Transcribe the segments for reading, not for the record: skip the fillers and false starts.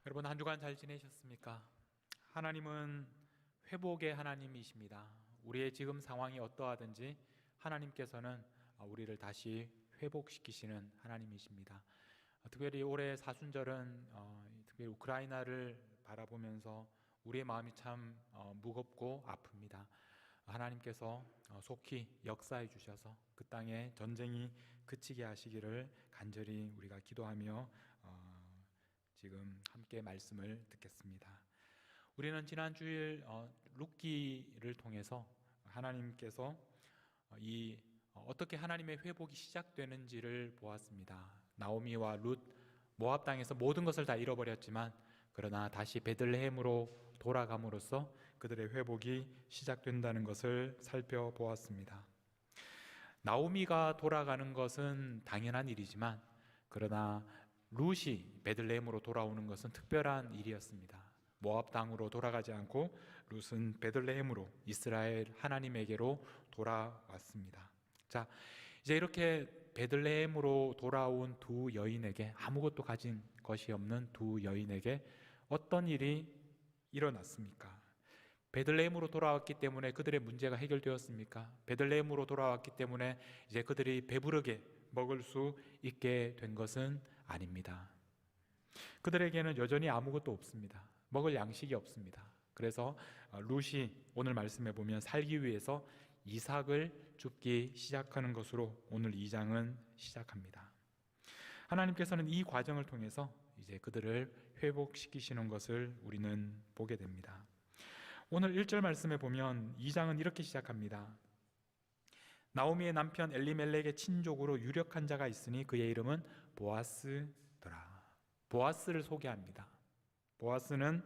여러분, 한 주간 잘 지내셨습니까? 하나님은 회복의 하나님이십니다. 우리의 지금 상황이 어떠하든지 하나님께서는 우리를 다시 회복시키시는 하나님이십니다. 특별히 올해 사순절은 특별히 우크라이나를 바라보면서 우리의 마음이 참 무겁고 아픕니다. 하나님께서 속히 역사해 주셔서 그 땅에 전쟁이 그치게 하시기를 간절히 우리가 기도하며 지금 함께 말씀을 듣겠습니다. 우리는 지난 주일 룻기를 통해서 하나님께서 어떻게 하나님의 회복이 시작되는지를 보았습니다. 나오미와 룻, 모압 땅에서 모든 것을 다 잃어버렸지만 그러나 다시 베들레헴으로 돌아감으로써 그들의 회복이 시작된다는 것을 살펴보았습니다. 나오미가 돌아가는 것은 당연한 일이지만 그러나 룻이 베들레헴으로 돌아오는 것은 특별한 일이었습니다. 모압 땅으로 돌아가지 않고 룻은 베들레헴으로 이스라엘 하나님에게로 돌아왔습니다. 자, 이제 이렇게 베들레헴으로 돌아온 두 여인에게, 아무것도 가진 것이 없는 두 여인에게 어떤 일이 일어났습니까? 베들레헴으로 돌아왔기 때문에 그들의 문제가 해결되었습니까? 베들레헴으로 돌아왔기 때문에 이제 그들이 배부르게 먹을 수 있게 된 것은 아닙니다. 그들에게는 여전히 아무것도 없습니다. 먹을 양식이 없습니다. 그래서 룻이 오늘 말씀해 보면 살기 위해서 이삭을 줍기 시작하는 것으로 오늘 2장은 시작합니다. 하나님께서는 이 과정을 통해서 이제 그들을 회복시키시는 것을 우리는 보게 됩니다. 오늘 1절 말씀에 보면 2장은 이렇게 시작합니다. 나오미의 남편 엘리멜렉의 친족으로 유력한 자가 있으니 그의 이름은 보아스더라. 보아스를 소개합니다. 보아스는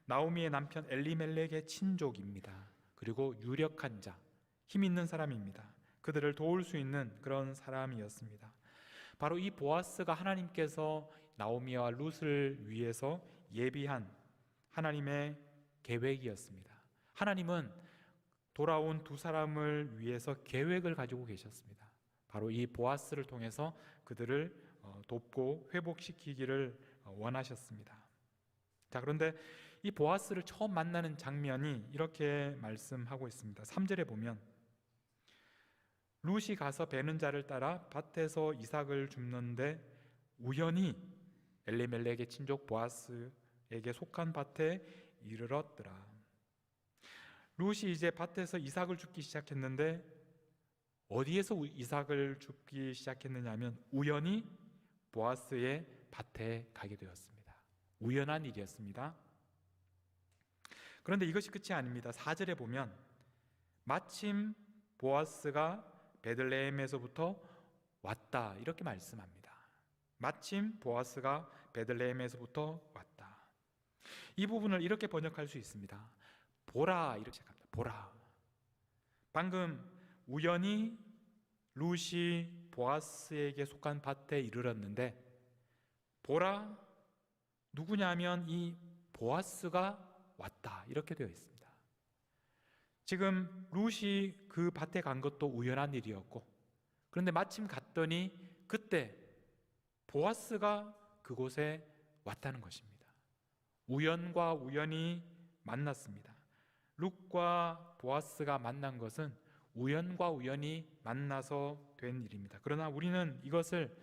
나오미의 남편 엘리멜렉의 친족입니다. 그리고 유력한 자, 힘 있는 사람입니다. 그들을 도울 수 있는 그런 사람이었습니다. 바로 이 보아스가 하나님께서 나오미와 룻을 위해서 예비한 하나님의 계획이었습니다. 하나님은 돌아온 두 사람을 위해서 계획을 가지고 계셨습니다. 바로 이 보아스를 통해서 그들을 돕고 회복시키기를 원하셨습니다. 자, 그런데 이 보아스를 처음 만나는 장면이 이렇게 말씀하고 있습니다. 3절에 보면 룻이 가서 베는 자를 따라 밭에서 이삭을 줍는데 우연히 엘리멜렉의 친족 보아스에게 속한 밭에 이르렀더라. 룻이 이제 밭에서 이삭을 줍기 시작했는데 어디에서 이삭을 줍기 시작했느냐 하면 우연히 보아스의 밭에 가게 되었습니다. 우연한 일이었습니다. 그런데 이것이 끝이 아닙니다. 4절에 보면 마침 보아스가 베들레헴에서부터 왔다 이렇게 말씀합니다. 마침 보아스가 베들레헴에서부터 왔다. 이 부분을 이렇게 번역할 수 있습니다. 보라 이렇게 시작합니다. 보라. 방금 우연히 룻이 보아스에게 속한 밭에 이르렀는데 보라, 누구냐면 이 보아스가 왔다 이렇게 되어 있습니다. 지금 룻이 그 밭에 간 것도 우연한 일이었고 그런데 마침 갔더니 그때 보아스가 그곳에 왔다는 것입니다. 우연과 우연이 만났습니다. 룻과 보아스가 만난 것은 우연과 우연이 만나서 된 일입니다. 그러나 우리는 이것을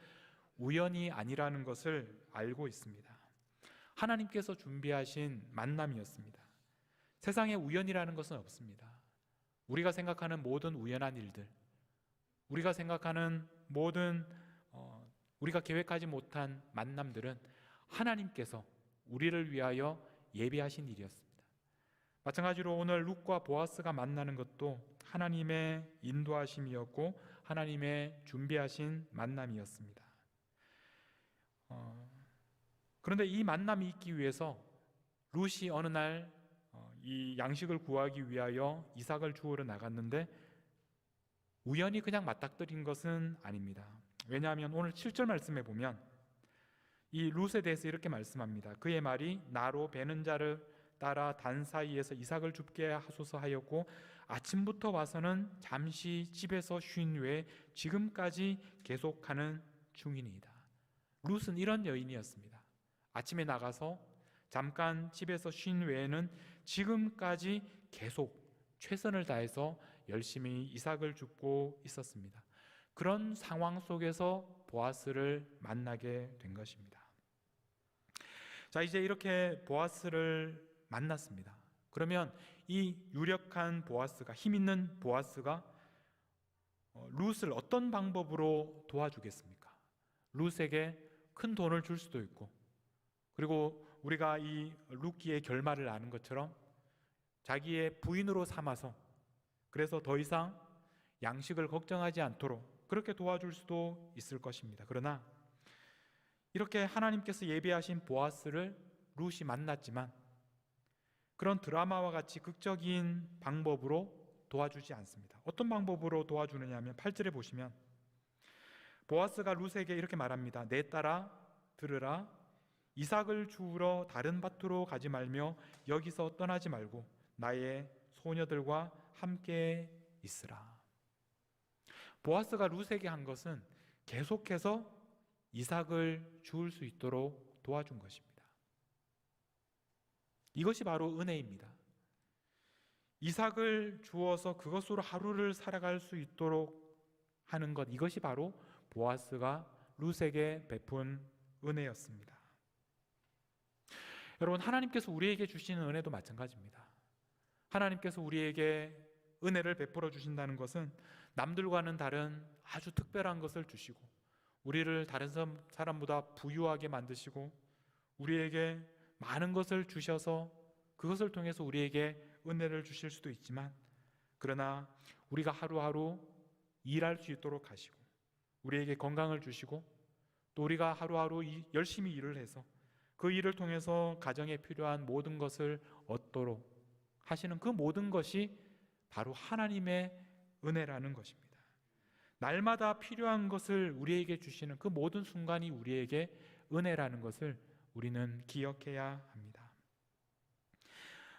우연이 아니라는 것을 알고 있습니다. 하나님께서 준비하신 만남이었습니다. 세상에 우연이라는 것은 없습니다. 우리가 생각하는 모든 우연한 일들, 우리가 생각하는 모든 우리가 계획하지 못한 만남들은 하나님께서 우리를 위하여 예비하신 일이었습니다. 마찬가지로 오늘 룻과 보아스가 만나는 것도 하나님의 인도하심이었고 하나님의 준비하신 만남이었습니다. 그런데 이 만남이 있기 위해서 룻이 어느 날 이 양식을 구하기 위하여 이삭을 주우러 나갔는데 우연히 그냥 맞닥뜨린 것은 아닙니다. 왜냐하면 오늘 7절 말씀에 보면 이 룻에 대해서 이렇게 말씀합니다. 그의 말이 나로 베는 자를 따라 단 사이에서 이삭을 줍게 하소서 하였고 아침부터 와서는 잠시 집에서 쉰 후에 지금까지 계속하는 중이니이다. 룻은 이런 여인이었습니다. 아침에 나가서 잠깐 집에서 쉰 외에는 지금까지 계속 최선을 다해서 열심히 이삭을 줍고 있었습니다. 그런 상황 속에서 보아스를 만나게 된 것입니다. 자, 이제 이렇게 보아스를 만났습니다. 그러면 이 유력한 보아스가, 힘 있는 보아스가 룻을 어떤 방법으로 도와주겠습니까? 룻에게 큰 돈을 줄 수도 있고, 그리고 우리가 이 룻기의 결말을 아는 것처럼 자기의 부인으로 삼아서, 그래서 더 이상 양식을 걱정하지 않도록 그렇게 도와줄 수도 있을 것입니다. 그러나 이렇게 하나님께서 예비하신 보아스를 룻이 만났지만 그런 드라마와 같이 극적인 방법으로 도와주지 않습니다. 어떤 방법으로 도와주느냐 하면 8절에 보시면 보아스가 룻에게 이렇게 말합니다. 내 딸아 들으라, 이삭을 주우러 다른 밭으로 가지 말며 여기서 떠나지 말고 나의 소녀들과 함께 있으라. 보아스가 룻에게 한 것은 계속해서 이삭을 주울 수 있도록 도와준 것입니다. 이것이 바로 은혜입니다. 이삭을 주어서 그것으로 하루를 살아갈 수 있도록 하는 것, 이것이 바로 보아스가 룻에게 베푼 은혜였습니다. 여러분, 하나님께서 우리에게 주시는 은혜도 마찬가지입니다. 하나님께서 우리에게 은혜를 베풀어 주신다는 것은 남들과는 다른 아주 특별한 것을 주시고, 우리를 다른 사람보다 부유하게 만드시고, 우리에게 많은 것을 주셔서 그것을 통해서 우리에게 은혜를 주실 수도 있지만, 그러나 우리가 하루하루 일할 수 있도록 하시고, 우리에게 건강을 주시고, 또 우리가 하루하루 열심히 일을 해서 그 일을 통해서 가정에 필요한 모든 것을 얻도록 하시는 그 모든 것이 바로 하나님의 은혜라는 것입니다. 날마다 필요한 것을 우리에게 주시는 그 모든 순간이 우리에게 은혜라는 것을 우리는 기억해야 합니다.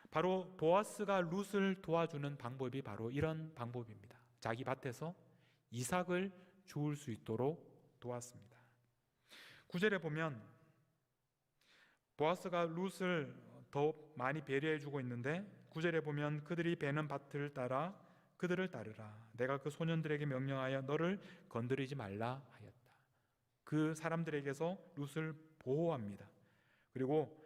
바로 보아스가 룻을 도와주는 방법이 바로 이런 방법입니다. 자기 밭에서 이삭을 주울 수 있도록 도왔습니다. 9절에 보면 보아스가 룻을 더 많이 배려해 주고 있는데, 9절에 보면 그들이 베는 밭을 따라 그들을 따르라. 내가 그 소년들에게 명령하여 너를 건드리지 말라 하였다. 그 사람들에게서 룻을 보호합니다. 그리고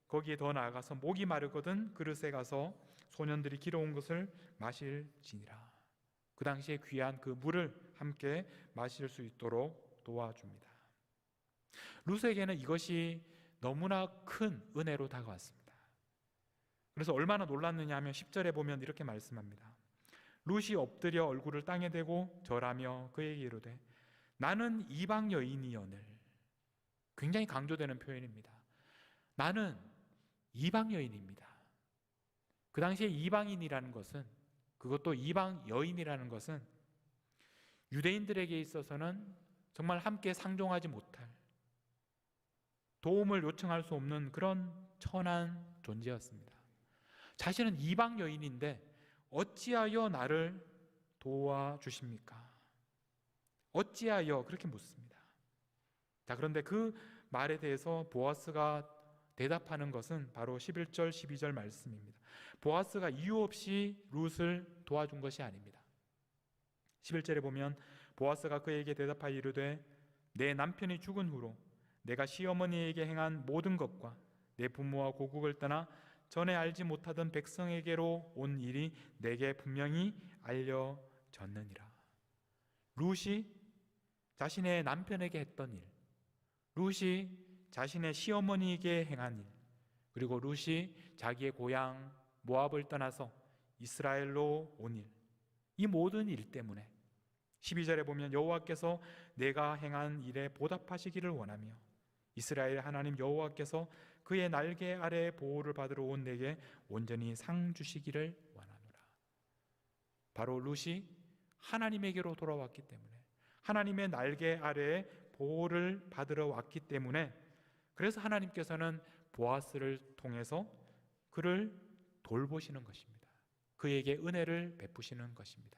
거기에 더 나아가서 목이 마르거든 그릇에 가서 소년들이 길어온 것을 마실지니라. 그 당시에 귀한 그 물을 함께 마실 수 있도록 도와줍니다. 룻에게는 이것이 너무나 큰 은혜로 다가왔습니다. 그래서 얼마나 놀랐느냐 하면 10절에 보면 이렇게 말씀합니다. 룻이 엎드려 얼굴을 땅에 대고 절하며 그에게 이르되 나는 이방 여인이오늘. 굉장히 강조되는 표현입니다. 나는 이방 여인입니다. 그 당시에 이방인이라는 것은, 그것도 이방 여인이라는 것은 유대인들에게 있어서는 정말 함께 상종하지 못할, 도움을 요청할 수 없는 그런 천한 존재였습니다. 자신은 이방 여인인데 어찌하여 나를 도와주십니까? 어찌하여, 그렇게 묻습니다. 자, 그런데 그 말에 대해서 보아스가 대답하는 것은 바로 11절 12절 말씀입니다. 보아스가 이유 없이 룻을 도와준 것이 아닙니다. 11절에 보면 보아스가 그에게 대답하여 이르되 내 남편이 죽은 후로 내가 시어머니에게 행한 모든 것과 내 부모와 고국을 떠나 전에 알지 못하던 백성에게로 온 일이 내게 분명히 알려졌느니라. 룻이 자신의 남편에게 했던 일, 룻이 자신의 시어머니에게 행한 일, 그리고 룻이 자기의 고향 모압을 떠나서 이스라엘로 온 일, 이 모든 일 때문에 12절에 보면 여호와께서 내가 행한 일에 보답하시기를 원하며 이스라엘 하나님 여호와께서 그의 날개 아래 보호를 받으러 온 내게 온전히 상 주시기를 원하노라. 바로 룻이 하나님에게로 돌아왔기 때문에, 하나님의 날개 아래에 보호를 받으러 왔기 때문에, 그래서 하나님께서는 보아스를 통해서 그를 돌보시는 것입니다. 그에게 은혜를 베푸시는 것입니다.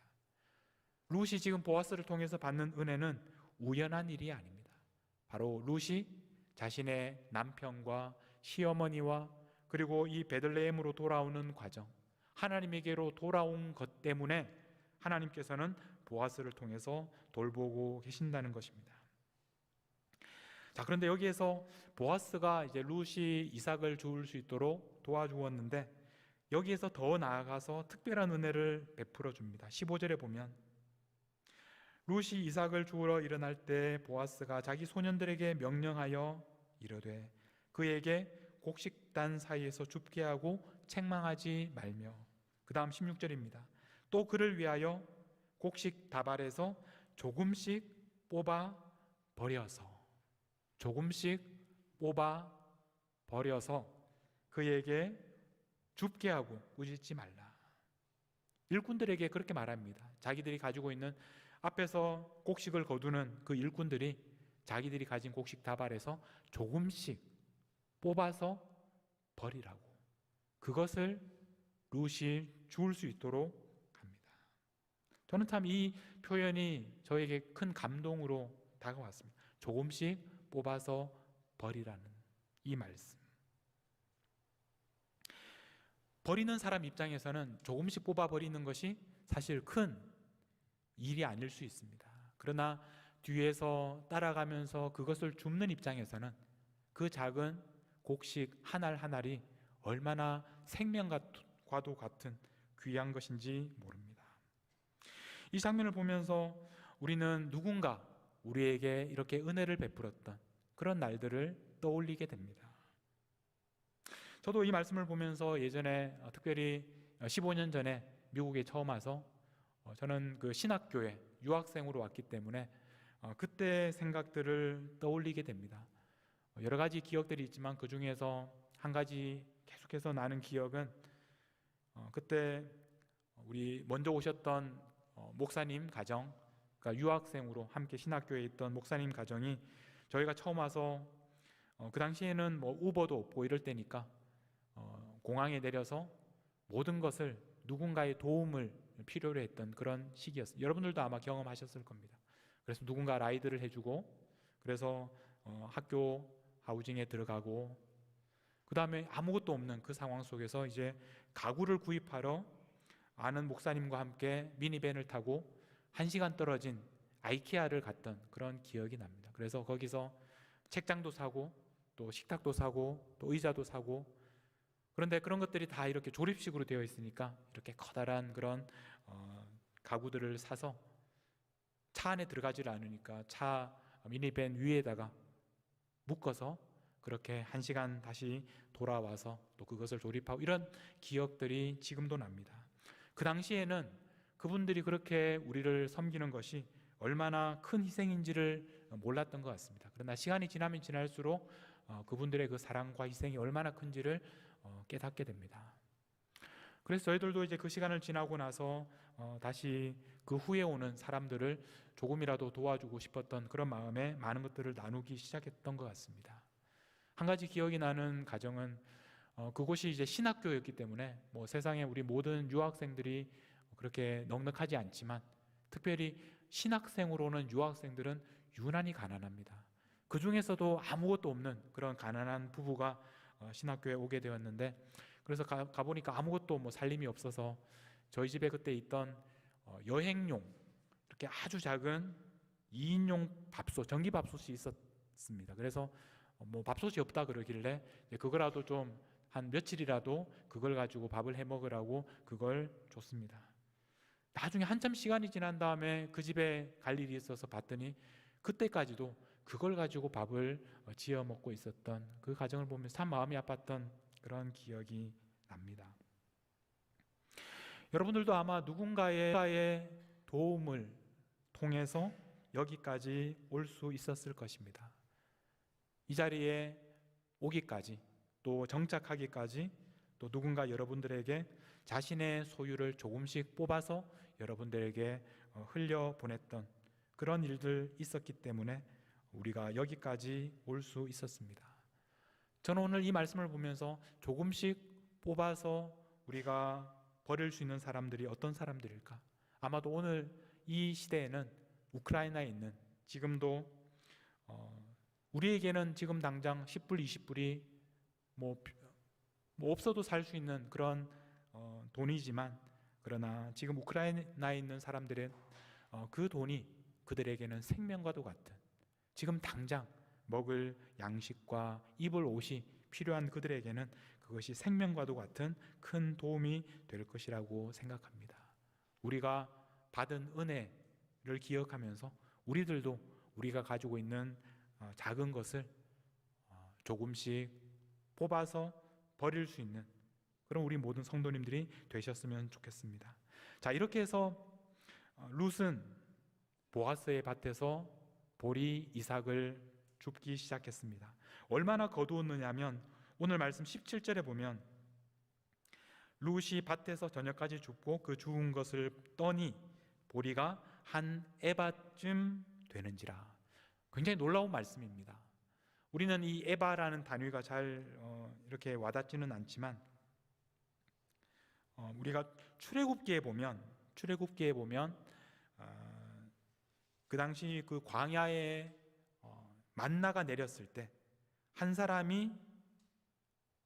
룻이 지금 보아스를 통해서 받는 은혜는 우연한 일이 아닙니다. 바로 룻이 자신의 남편과 시어머니와 그리고 이 베들레헴으로 돌아오는 과정, 하나님에게로 돌아온 것 때문에 하나님께서는 보아스를 통해서 돌보고 계신다는 것입니다. 자, 그런데 여기에서 보아스가 이제 룻이 이삭을 주울 수 있도록 도와주었는데 여기에서 더 나아가서 특별한 은혜를 베풀어 줍니다. 15절에 보면 룻이 이삭을 주우러 일어날 때 보아스가 자기 소년들에게 명령하여 이르되 그에게 곡식단 사이에서 줍게 하고 책망하지 말며, 그 다음 16절입니다. 또 그를 위하여 곡식 다발에서 조금씩 뽑아 버려서 그에게 줍게 하고 꾸짖지 말라. 일꾼들에게 그렇게 말합니다. 자기들이 가지고 있는, 앞에서 곡식을 거두는 그 일꾼들이 자기들이 가진 곡식 다발에서 조금씩 뽑아서 버리라고, 그것을 룻이 주울 수 있도록 합니다. 저는 참 이 표현이 저에게 큰 감동으로 다가왔습니다. 조금씩 뽑아서 버리라는 이 말씀. 버리는 사람 입장에서는 조금씩 뽑아 버리는 것이 사실 큰 일이 아닐 수 있습니다. 그러나 뒤에서 따라가면서 그것을 줍는 입장에서는 그 작은 곡식 하나 하나이 얼마나 생명과도 같은 귀한 것인지 모릅니다. 이 장면을 보면서 우리는 누군가 우리에게 이렇게 은혜를 베풀었던 그런 날들을 떠올리게 됩니다. 저도 이 말씀을 보면서 예전에 특별히 15년 전에 미국에 처음 와서 저는 그 신학교에 유학생으로 왔기 때문에 그때 생각들을 떠올리게 됩니다. 여러 가지 기억들이 있지만 그 중에서 한 가지 계속해서 나는 기억은 그때 우리 먼저 오셨던 목사님 가정, 그러니까 유학생으로 함께 신학교에 있던 목사님 가정이 저희가 처음 와서 그 당시에는 뭐 우버도 없고 이럴 때니까 공항에 내려서 모든 것을 누군가의 도움을 필요로 했던 그런 시기였어요. 여러분들도 아마 경험하셨을 겁니다. 그래서 누군가 라이드를 해주고, 그래서 학교 하우징에 들어가고, 그 다음에 아무것도 없는 그 상황 속에서 이제 가구를 구입하러 아는 목사님과 함께 미니밴을 타고 1시간 떨어진 아이케아를 갔던 그런 기억이 납니다. 그래서 거기서 책장도 사고 또 식탁도 사고 또 의자도 사고, 그런데 그런 것들이 다 이렇게 조립식으로 되어 있으니까 이렇게 커다란 그런 가구들을 사서 차 안에 들어가지를 않으니까 차 미니밴 위에다가 묶어서 그렇게 1시간 다시 돌아와서 또 그것을 조립하고, 이런 기억들이 지금도 납니다. 그 당시에는 그분들이 그렇게 우리를 섬기는 것이 얼마나 큰 희생인지를 몰랐던 것 같습니다. 그러나 시간이 지나면 지날수록 그분들의 그 사랑과 희생이 얼마나 큰지를 깨닫게 됩니다. 그래서 저희들도 이제 그 시간을 지나고 나서 다시 그 후에 오는 사람들을 조금이라도 도와주고 싶었던 그런 마음에 많은 것들을 나누기 시작했던 것 같습니다. 한 가지 기억이 나는 가정은 그곳이 이제 신학교였기 때문에 뭐 세상에 우리 모든 유학생들이 그렇게 넉넉하지 않지만 특별히 신학생으로 오는 유학생들은 유난히 가난합니다. 그 중에서도 아무것도 없는 그런 가난한 부부가 신학교에 오게 되었는데, 그래서 가보니까 아무것도 뭐 살림이 없어서 저희 집에 그때 있던 여행용 이렇게 아주 작은 2인용 밥솥, 전기밥솥이 있었습니다. 그래서 뭐 밥솥이 없다 그러길래 그거라도 좀 한 며칠이라도 그걸 가지고 밥을 해 먹으라고 그걸 줬습니다. 나중에 한참 시간이 지난 다음에 그 집에 갈 일이 있어서 봤더니 그때까지도 그걸 가지고 밥을 지어 먹고 있었던 그 가정을 보면서 참 마음이 아팠던 그런 기억이 납니다. 여러분들도 아마 누군가의 도움을 통해서 여기까지 올 수 있었을 것입니다. 이 자리에 오기까지, 또 정착하기까지, 또 누군가 여러분들에게 자신의 소유를 조금씩 뽑아서 여러분들에게 흘려보냈던 그런 일들 있었기 때문에 우리가 여기까지 올 수 있었습니다. 저는 오늘 이 말씀을 보면서 조금씩 뽑아서 우리가 버릴 수 있는 사람들이 어떤 사람들일까? 아마도 오늘 이 시대에는 우크라이나에 있는, 지금도 우리에게는 지금 당장 10불, 20불이 뭐 뭐 없어도 살 수 있는 그런 돈이지만, 그러나 지금 우크라이나에 있는 사람들은 그 돈이 그들에게는 생명과도 같은, 지금 당장 먹을 양식과 입을 옷이 필요한 그들에게는 그것이 생명과도 같은 큰 도움이 될 것이라고 생각합니다. 우리가 받은 은혜를 기억하면서 우리들도 우리가 가지고 있는 작은 것을 조금씩 뽑아서 버릴 수 있는 그런 우리 모든 성도님들이 되셨으면 좋겠습니다. 자, 이렇게 해서 룻은 보아스의 밭에서 보리 이삭을 줍기 시작했습니다. 얼마나 거두었느냐면 오늘 말씀 17절에 보면 룻이 밭에서 저녁까지 줍고 그 주운 것을 떠니 보리가 한 에바쯤 되는지라. 굉장히 놀라운 말씀입니다. 우리는 이 에바라는 단위가 잘 이렇게 와닿지는 않지만 우리가 출애굽기에 보면 그 당시 그 광야에 만나가 내렸을 때 한 사람이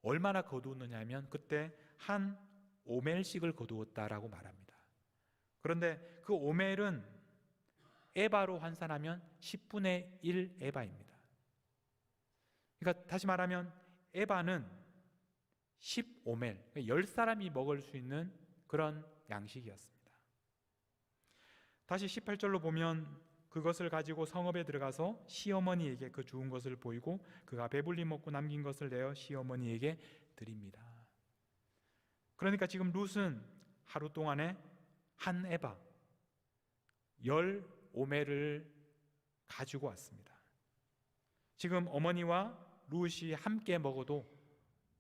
얼마나 거두었느냐 하면 그때 한 오멜씩을 거두었다라고 말합니다. 그런데 그 오멜은 에바로 환산하면 10분의 1 에바입니다. 그러니까 다시 말하면 에바는 10오멜, 10사람이 먹을 수 있는 그런 양식이었습니다. 다시 18절로 보면 그것을 가지고 성읍에 들어가서 시어머니에게 그 주운 것을 보이고 그가 배불리 먹고 남긴 것을 내어 시어머니에게 드립니다. 그러니까 지금 룻은 하루 동안에 한 에바 10오멜을 가지고 왔습니다. 지금 어머니와 룻이 함께 먹어도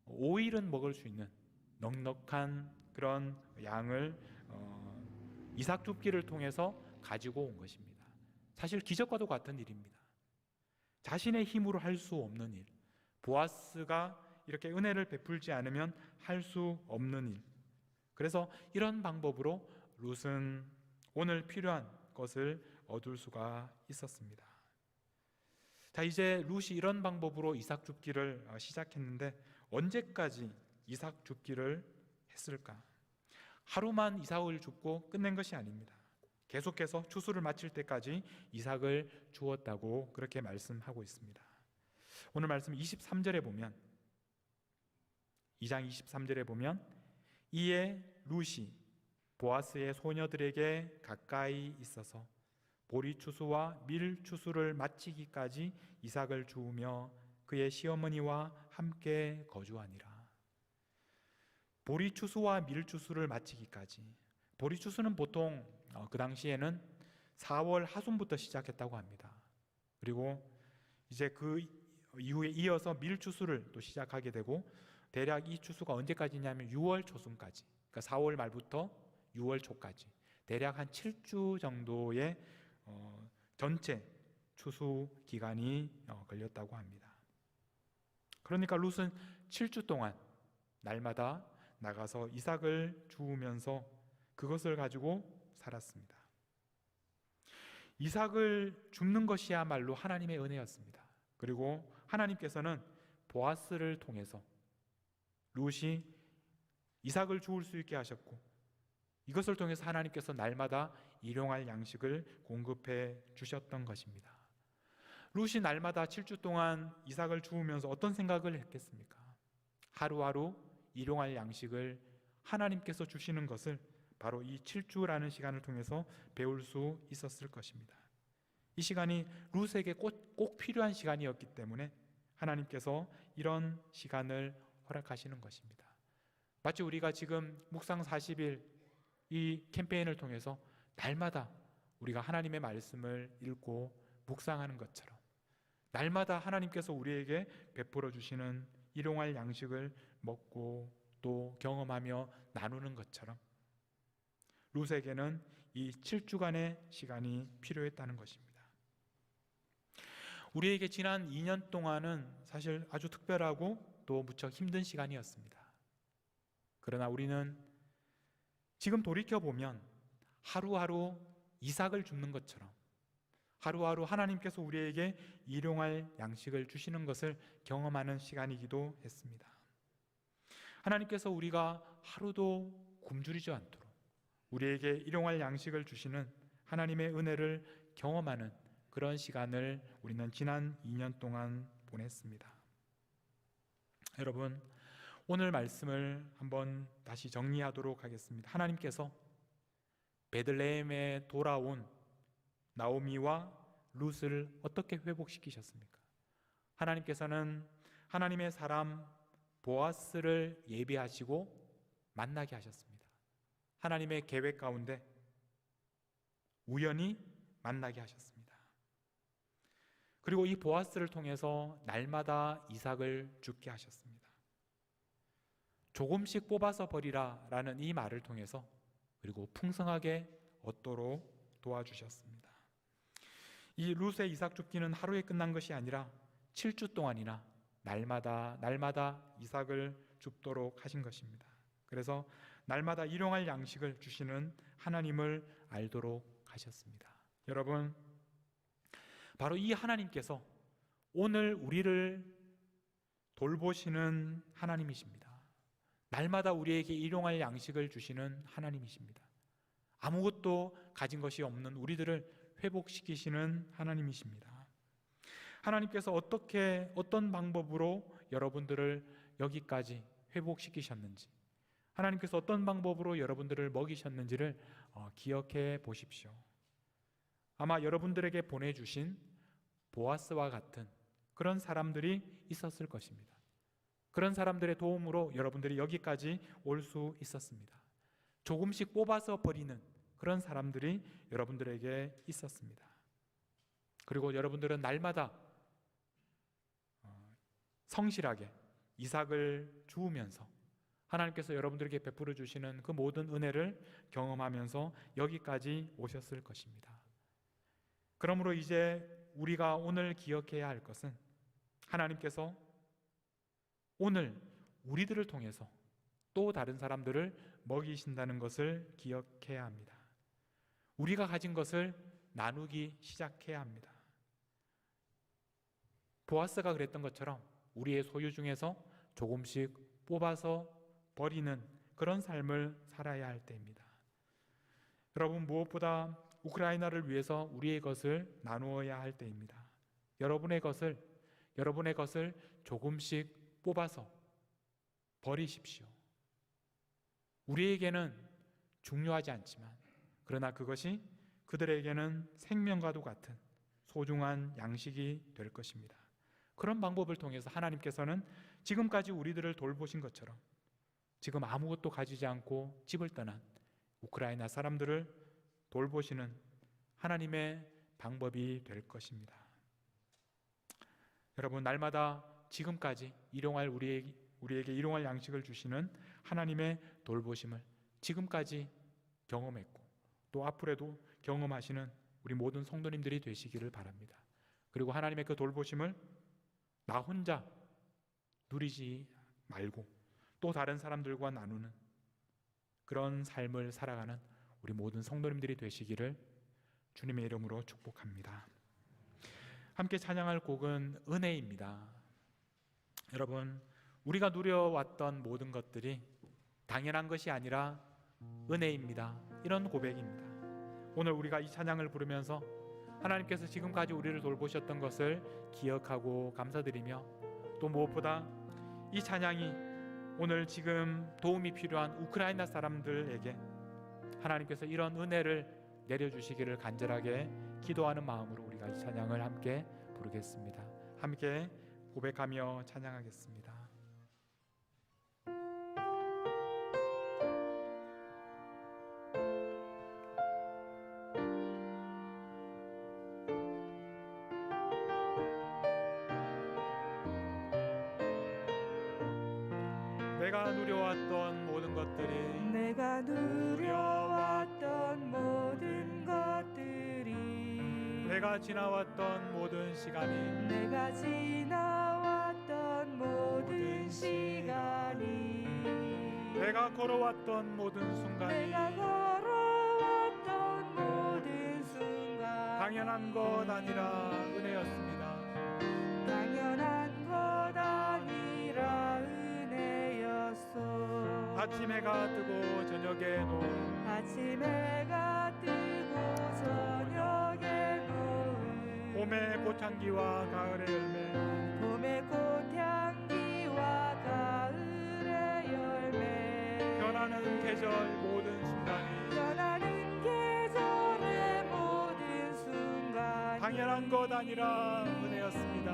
5일은 먹을 수 있는 넉넉한 그런 양을 이삭 줍기를 통해서 가지고 온 것입니다. 사실 기적과도 같은 일입니다. 자신의 힘으로 할 수 없는 일, 보아스가 이렇게 은혜를 베풀지 않으면 할 수 없는 일. 그래서 이런 방법으로 룻은 오늘 필요한 것을 얻을 수가 있었습니다. 자, 이제 룻이 이런 방법으로 이삭 줍기를 시작했는데 언제까지 이삭 줍기를 했을까? 하루만 이삭을 줍고 끝낸 것이 아닙니다. 계속해서 추수를 마칠 때까지 이삭을 주었다고 그렇게 말씀하고 있습니다. 오늘 말씀 23절에 보면 2장 23절에 보면 이에 룻이 보아스의 소녀들에게 가까이 있어서 보리 추수와 밀 추수를 마치기까지 이삭을 주우며 그의 시어머니와 함께 거주하니라. 보리 추수와 밀 추수를 마치기까지. 보리 추수는 보통 그 당시에는 4월 하순부터 시작했다고 합니다. 그리고 이제 그 이후에 이어서 밀 추수를 또 시작하게 되고 대략 이 추수가 언제까지냐면 6월 초순까지, 그러니까 4월 말부터 6월 초까지 대략 한 7주 정도의 전체 추수 기간이 걸렸다고 합니다. 그러니까 룻은 7주 동안 날마다 나가서 이삭을 주우면서 그것을 가지고 살았습니다. 이삭을 줍는 것이야말로 하나님의 은혜였습니다. 그리고 하나님께서는 보아스를 통해서 룻이 이삭을 주울 수 있게 하셨고 이것을 통해서 하나님께서 날마다 일용할 양식을 공급해 주셨던 것입니다. 룻이 날마다 7주 동안 이삭을 주우면서 어떤 생각을 했겠습니까? 하루하루 일용할 양식을 하나님께서 주시는 것을 바로 이 7주라는 시간을 통해서 배울 수 있었을 것입니다. 이 시간이 룻에게 꼭 필요한 시간이었기 때문에 하나님께서 이런 시간을 허락하시는 것입니다. 마치 우리가 지금 묵상 40일 이 캠페인을 통해서 날마다 우리가 하나님의 말씀을 읽고 묵상하는 것처럼 날마다 하나님께서 우리에게 베풀어 주시는 일용할 양식을 먹고 또 경험하며 나누는 것처럼 룻에게는 이 7주간의 시간이 필요했다는 것입니다. 우리에게 지난 2년 동안은 사실 아주 특별하고 또 무척 힘든 시간이었습니다. 그러나 우리는 지금 돌이켜보면 하루하루 이삭을 줍는 것처럼 하루하루 하나님께서 우리에게 일용할 양식을 주시는 것을 경험하는 시간이기도 했습니다. 하나님께서 우리가 하루도 굶주리지 않도록 우리에게 일용할 양식을 주시는 하나님의 은혜를 경험하는 그런 시간을 우리는 지난 2년 동안 보냈습니다. 여러분, 오늘 말씀을 한번 다시 정리하도록 하겠습니다. 하나님께서 베들레헴에 돌아온 나오미와 룻을 어떻게 회복시키셨습니까? 하나님께서는 하나님의 사람 보아스를 예비하시고 만나게 하셨습니다. 하나님의 계획 가운데 우연히 만나게 하셨습니다. 그리고 이 보아스를 통해서 날마다 이삭을 죽게 하셨습니다. 조금씩 뽑아서 버리라 라는 이 말을 통해서 그리고 풍성하게 얻도록 도와주셨습니다. 이 룻의 이삭 줍기는 하루에 끝난 것이 아니라 7주 동안이나 날마다 이삭을 줍도록 하신 것입니다. 그래서 날마다 일용할 양식을 주시는 하나님을 알도록 하셨습니다. 여러분, 바로 이 하나님께서 오늘 우리를 돌보시는 하나님이십니다. 날마다 우리에게 일용할 양식을 주시는 하나님이십니다. 아무것도 가진 것이 없는 우리들을 회복시키시는 하나님이십니다. 하나님께서 어떤 방법으로 여러분들을 여기까지 회복시키셨는지, 하나님께서 어떤 방법으로 여러분들을 먹이셨는지를 기억해 보십시오. 아마 여러분들에게 보내주신 보아스와 같은 그런 사람들이 있었을 것입니다. 그런 사람들의 도움으로 여러분들이 여기까지 올 수 있었습니다. 조금씩 뽑아서 버리는 그런 사람들이 여러분들에게 있었습니다. 그리고 여러분들은 날마다 성실하게 이삭을 주우면서 하나님께서 여러분들에게 베풀어 주시는 그 모든 은혜를 경험하면서 여기까지 오셨을 것입니다. 그러므로 이제 우리가 오늘 기억해야 할 것은 하나님께서 오늘 우리들을 통해서 또 다른 사람들을 먹이신다는 것을 기억해야 합니다. 우리가 가진 것을 나누기 시작해야 합니다. 보아스가 그랬던 것처럼 우리의 소유 중에서 조금씩 뽑아서 버리는 그런 삶을 살아야 할 때입니다. 여러분, 무엇보다 우크라이나를 위해서 우리의 것을 나누어야 할 때입니다. 여러분의 것을 조금씩 뽑아서 버리십시오. 우리에게는 중요하지 않지만 그러나 그것이 그들에게는 생명과도 같은 소중한 양식이 될 것입니다. 그런 방법을 통해서 하나님께서는 지금까지 우리들을 돌보신 것처럼 지금 아무것도 가지지 않고 집을 떠난 우크라이나 사람들을 돌보시는 하나님의 방법이 될 것입니다. 여러분, 날마다 지금까지 우리에게 일용할 양식을 주시는 하나님의 돌보심을 지금까지 경험했고 또 앞으로도 경험하시는 우리 모든 성도님들이 되시기를 바랍니다. 그리고 하나님의 그 돌보심을 나 혼자 누리지 말고 또 다른 사람들과 나누는 그런 삶을 살아가는 우리 모든 성도님들이 되시기를 주님의 이름으로 축복합니다. 함께 찬양할 곡은 은혜입니다. 여러분, 우리가 누려왔던 모든 것들이 당연한 것이 아니라 은혜입니다. 이런 고백입니다. 오늘 우리가 이 찬양을 부르면서 하나님께서 지금까지 우리를 돌보셨던 것을 기억하고 감사드리며 또 무엇보다 이 찬양이 오늘 지금 도움이 필요한 우크라이나 사람들에게 하나님께서 이런 은혜를 내려주시기를 간절하게 기도하는 마음으로 우리가 이 찬양을 함께 부르겠습니다. 함께 고백하며 찬양하겠습니다. 내가 누려왔던 모든 것들이 내가 지나왔던 모든 시간이 내가 걸어왔던 모든 순간이 당연한 것 아니라 은혜였습니다. 당연한 것 아니라 은혜였소. 아침 해가 뜨고 저녁에 노을 아침 해가 뜨고 저녁에 노을 봄의 꽃향기와 가을의 열매 봄의 꽃향기와 가을의 열매 변하는 계절 모든 순간이 변하는 계절의 모든 순간이 당연한 것 아니라 은혜였습니다.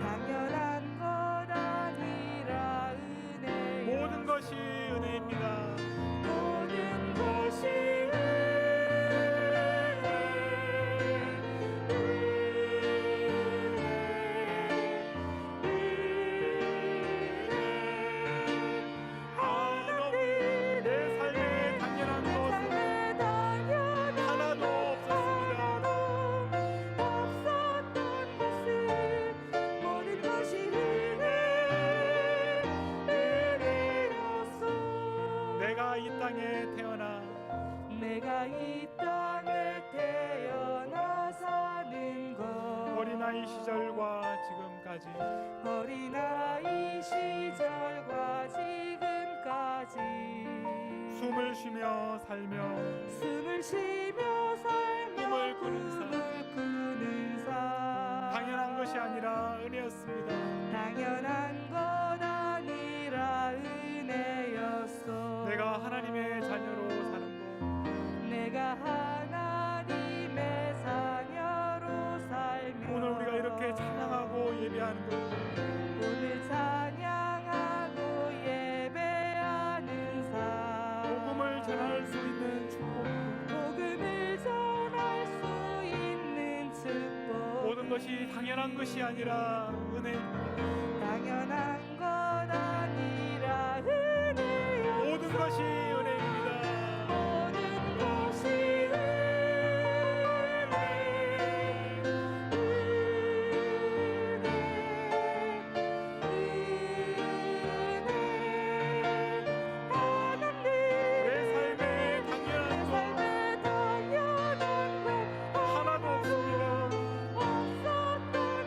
당연한 것 아니라 은혜 모든 것이 은혜입니다. 모든 것이 내 삶에 당연한 것은 하나도 없었습니다. 없었던 것을 모든 것이 은혜였어. 내가 이 땅에 태어나 내가 이 땅에 태어나 사는 것 어린아이 시절과 지금까지 어린아이 시절과 지금까지 숨을 쉬며 살며 숨을 쉬며 살며 꿈을 꾸는 삶. 꿈을 꾸는 삶 당연한 것이 아니라 은혜였습니다. 당연한 것 아니라 은혜였어. 내가 하나님의 자녀로 사는 것 내가 하나님의 자녀로 살며 오늘 우리가 이렇게 찬양하고 예배하는 것 오늘 찬양하고 예배하는 삶 복음을 전할 수 있는 축복 복음을 전할 수 있는 축복 모든 것이 당연한 것이 아니라 은혜입니다. 당연한 것 아니라 은혜였어. 모든 것이 은혜입니다. 모든 것이 내 삶에 당연한 것 하나도 없습니다.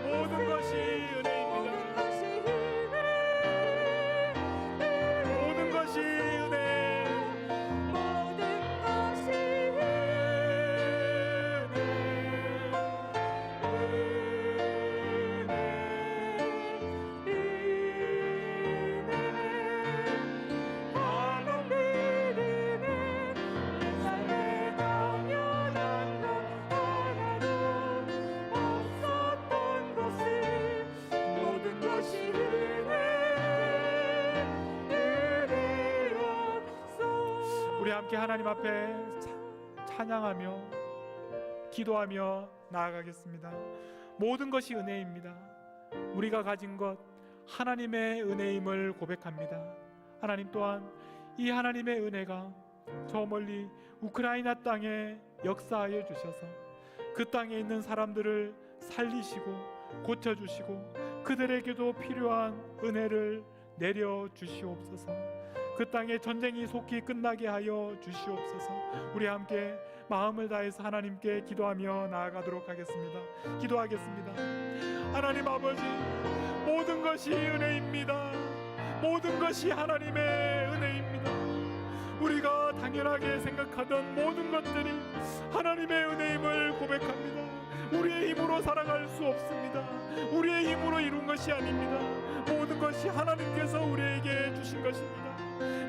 모든 것이 은혜입니다. 모든 것이 은혜 우리 함께 하나님 앞에 찬양하며 기도하며 나아가겠습니다. 모든 것이 은혜입니다. 우리가 가진 것 하나님의 은혜임을 고백합니다. 하나님 또한 이 하나님의 은혜가 저 멀리 우크라이나 땅에 역사하여 주셔서 그 땅에 있는 사람들을 살리시고 고쳐주시고 그들에게도 필요한 은혜를 내려 주시옵소서. 그 땅에 전쟁이 속히 끝나게 하여 주시옵소서. 우리 함께 마음을 다해서 하나님께 기도하며 나아가도록 하겠습니다. 기도하겠습니다. 하나님 아버지, 모든 것이 은혜입니다. 모든 것이 하나님의 은혜입니다. 우리가 당연하게 생각하던 모든 것들이 하나님의 은혜임을 고백합니다. 우리의 힘으로 살아갈 수 없습니다. 우리의 힘으로 이룬 것이 아닙니다. 모든 것이 하나님께서 우리에게 주신 것입니다.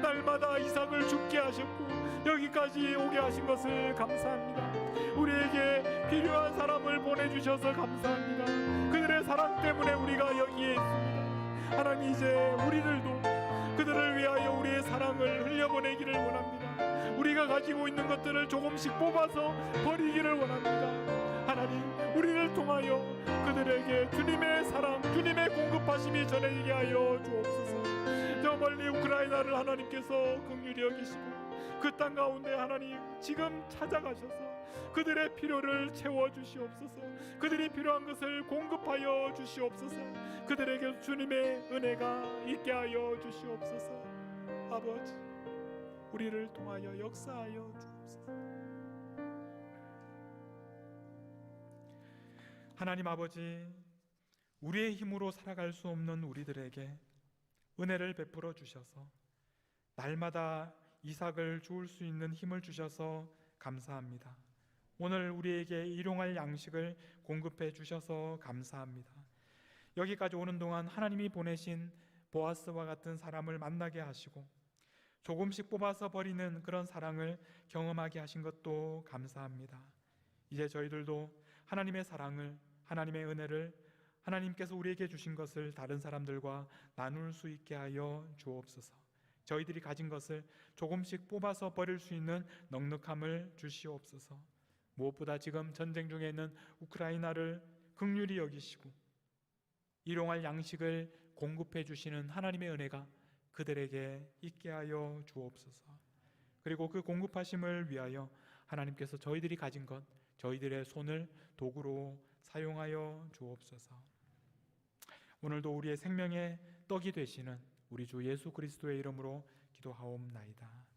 날마다 이삭을 죽게 하셨고 여기까지 오게 하신 것을 감사합니다. 우리에게 필요한 사람을 보내주셔서 감사합니다. 그들의 사랑 때문에 우리가 여기에 있습니다. 하나님, 이제 우리들도 그들을 위하여 우리의 사랑을 흘려보내기를 원합니다. 우리가 가지고 있는 것들을 조금씩 뽑아서 버리기를 원합니다. 하나님, 우리를 통하여 그들에게 주님의 사랑, 주님의 공급하심이 전해지게 하여 주옵소서. 저 멀리 우크라이나를 하나님께서 긍휼히 여기시고 그 땅 가운데 하나님 지금 찾아가셔서 그들의 필요를 채워주시옵소서. 그들이 필요한 것을 공급하여 주시옵소서. 그들에게 주님의 은혜가 있게 하여 주시옵소서. 아버지, 우리를 통하여 역사하여 주옵소서. 하나님 아버지, 우리의 힘으로 살아갈 수 없는 우리들에게 은혜를 베풀어 주셔서 날마다 이삭을 주울 수 있는 힘을 주셔서 감사합니다. 오늘 우리에게 일용할 양식을 공급해 주셔서 감사합니다. 여기까지 오는 동안 하나님이 보내신 보아스와 같은 사람을 만나게 하시고 조금씩 뽑아서 버리는 그런 사랑을 경험하게 하신 것도 감사합니다. 이제 저희들도 하나님의 사랑을, 하나님의 은혜를, 하나님께서 우리에게 주신 것을 다른 사람들과 나눌 수 있게 하여 주옵소서. 저희들이 가진 것을 조금씩 뽑아서 버릴 수 있는 넉넉함을 주시옵소서. 무엇보다 지금 전쟁 중에 있는 우크라이나를 긍휼히 여기시고 일용할 양식을 공급해 주시는 하나님의 은혜가 그들에게 있게 하여 주옵소서. 그리고 그 공급하심을 위하여 하나님께서 저희들이 가진 것, 저희들의 손을 도구로 사용하여 주옵소서. 오늘도 우리의 생명의 떡이 되시는 우리 주 예수 그리스도의 이름으로 기도하옵나이다.